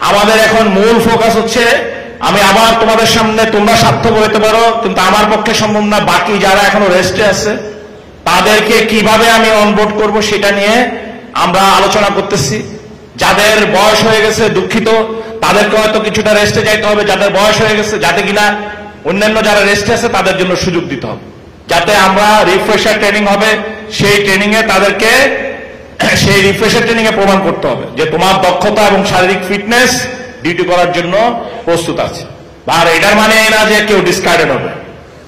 আমাদের এখন মূল ফোকাস হচ্ছে, আমি আবার তোমাদের সামনে, তোমরা স্বার্থপর হতে পারো কিন্তু আমার পক্ষে সম্ভব না, বাকি যারা এখনো রেস্টে আছে তাদেরকে কিভাবে আমি অনবোর্ড করব সেটা নিয়ে আমরা আলোচনা করতেছি। যাদের বয়স হয়ে গেছে দুঃখিত, তাদেরকে হয়তো কিছুটা রেস্টে যাইতে হবে, যাদের বয়স হয়ে গেছে, যাতে কিনা অন্যান্য যারা রেস্টে আছে তাদের জন্য সুযোগ দিতে হবে, যাতে আমরা রিফ্রেশার ট্রেনিং হবে, সেই ট্রেনিং এ তাদেরকে সেই রিফ্রেশার ট্রেনিং এ প্রমাণ করতে হবে যে তোমার দক্ষতা এবং শারীরিক ফিটনেস ডিউটি করার জন্য প্রস্তুত আছে। আর এটার মানে এই না যে কেউ ডিসকার্ডেড হবে,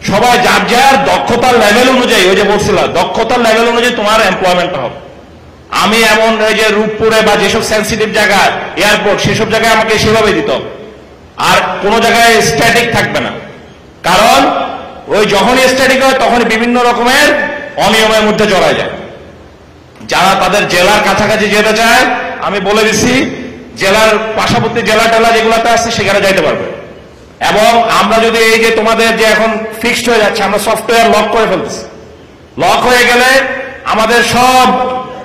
সবাই যার যার দক্ষতার লেভেল অনুযায়ী, ওই যে বলছিলাম দক্ষতার লেভেল অনুযায়ী তোমার এমপ্লয়মেন্টটা হবে। আমি এমন এই যে রূপপুরে বা যেসব সেন্সিটিভ জায়গা, এয়ারপোর্ট, সেসব জায়গায় আমাকে সেভাবে দিতে হবে, আর কোনো জায়গায় স্ট্যাটিক থাকবে না, কারণ ওই যখনই স্ট্যাটিক হয় তখনই বিভিন্ন রকমের অনিয়মের মধ্যে জড়ায় যায়। যারা তাদের জেলার কাছাকাছি যেতে চায়, আমি বলে দিচ্ছি জেলার পার্শ্ববর্তী জেলা টেলা যেগুলোতে আছে সেখানে যাইতে পারবে। এবং আমরা যদি এই যে তোমাদের যে এখন ফিক্সড হয়ে যাচ্ছে, আমরা সফটওয়্যার লক করে ফেলতেছি, লক হয়ে গেলে আমাদের সব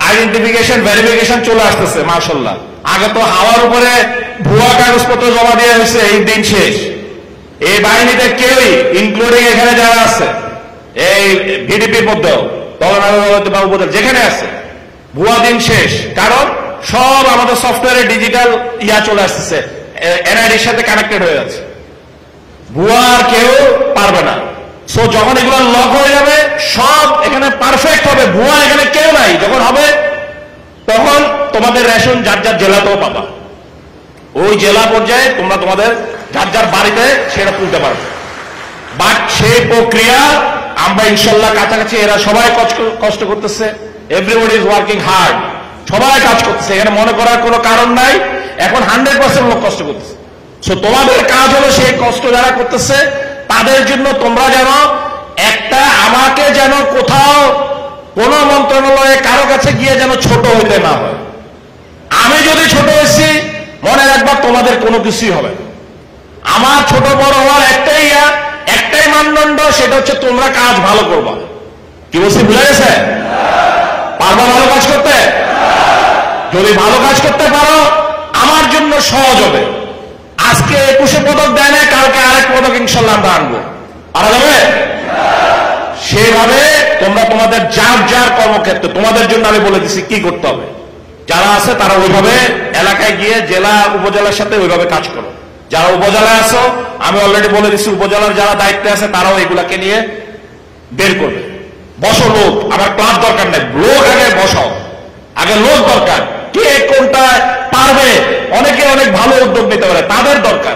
আইডেন্টিফিকেশন ভেরিফিকেশন চলে আসতেছে মাশাআল্লাহ। আগে তো হাওয়ার উপরে ভুয়া কাগজপত্র জমা দেওয়া হয়েছে, এই দিন শেষ। এই বাহিনীতে কেউই, ইনক্লুডিং এখানে যারা আছে এই ভিডিপির মধ্যেও যেখানে আছে, ভুয়া দিন শেষ, কারণ সব আমাদের সফটওয়্যারে ডিজিটাল চলে আসতেছে, এনআইডির সাথে কানেক্টেড হয়ে যাচ্ছে, ভুয়া আর কেউ পারবে না। সো যখন এগুলো লক হয়ে যাবে সব এখানে পারফেক্ট হবে, ভুয়া এখানে কেউ নাই, যখন হবে তখন তোমাদের রেশন যার যার জেলাতেও পাবা, ওই জেলা পর্যায়ে তোমরা তোমাদের যার যার বাড়িতে সেটা তুলতে পারবে। বাট সেই প্রক্রিয়া আমরা ইনশাল্লাহ কাছাকাছি, এরা সবাই কষ্ট করতেছে, এভরিবডি ইজ ওয়ার্কিং হার্ড, সবাই কাজ করতেছে, এখানে মনে করার কোনো কারণ নাই। এখন 100% লোক কষ্ট করতেছে। সো তোমাদের কাজ হলো সেই কষ্ট যারা করতেছে তাদের জন্য তোমরা যেন একটা, আমাকে যেন কোথাও কোন মন্ত্রণালয়ে কারো কাছে গিয়ে যেন ছোট হইতে না হয়। আমি যদি ছোট হয়েছি মনে রাখবা তোমাদের কোনো কিছুই হবে না। আমার ছোট বড় হওয়ার একটাই মানদণ্ড, সেটা হচ্ছে তোমরা কাজ ভালো করবা। কি বলছি বুঝা গেছে? পারবা ভালো কাজ করতে? যদি ভালো কাজ করতে পারো আমার জন্য সহজ হবে। আজকে 21 পদক দেয় না, কালকে আরেক পদক ইনশাল্লাহ আমরা আনবো, পারা যাবে? সেভাবে তোমরা তোমাদের যার যার কর্মক্ষেত্রে, তোমাদের জন্য আমি বলে দিচ্ছি কি করতে হবে। যারা আছে তারা ওইভাবে এলাকায় গিয়ে জেলা উপজেলার সাথে ওইভাবে কাজ করো। যারা উপজেলায় আছো আমি অলরেডি বলে দিচ্ছি, উপজেলার যারা দায়িত্বে আছে তারাও এগুলাকে নিয়ে বের করবে। বসো লোক, আমার ক্লাব দরকার নেই, লোক আগে বসাও, আগে লোক দরকার। কে কোনটা পারবে, অনেকে অনেক ভালো উদ্যোগ নিতে পারে, তাদের দরকার।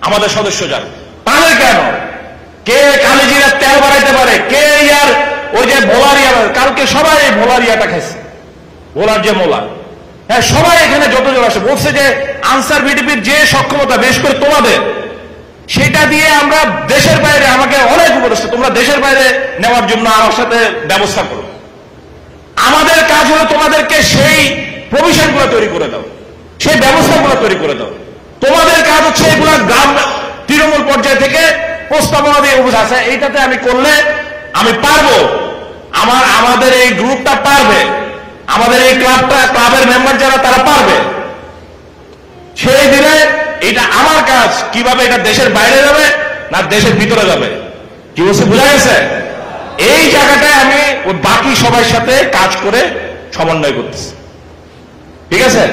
আমাদের সদস্য যারা, তাদের কেন, কে কালিজিরার তেল বাড়াইতে পারে, কে ইয়ার ওই যে ভোলারিয়া, কালকে সবাই ভোলারিয়াটা খাইছে, ভোলার যে মোলা, হ্যাঁ সবাই এখানে যতজন আসে বলছে যে আনসার ভিডিপির যে সক্ষমতা, বিশেষ করে তোমাদের, সেটা দিয়ে আমরা দেশের বাইরে, আমাকে অনেক উপদেশ, তোমরা দেশের বাইরে নেওয়ার জন্য আমার সাথে ব্যবস্থা করো। আমাদের কাজ হলো তোমাদেরকে সেই প্রভিশন গুলো তৈরি করে দাও, সেই ব্যবস্থাগুলো তৈরি করে দাও। তোমাদের কাজ হচ্ছে এগুলা গ্রাম তৃণমূল পর্যায় থেকে প্রস্তাবনা দিয়ে অবস্থা আছে, এইটাতে আমি করলে আমি পারবো, আমাদের এই গ্রুপটা পারবে, আমাদের এই ক্লাবের মেম্বার যারা তারা পারবে। সেই দিনে এটা আমার কাজ, কিভাবে এটা দেশের বাইরে যাবে না দেশের ভিতরে যাবে। কি বলছে বোঝা গেছে? এই জায়গাটায় আমি ওই বাকি সবার সাথে কাজ করে সমন্বয় করতেছি। ঠিক আছে?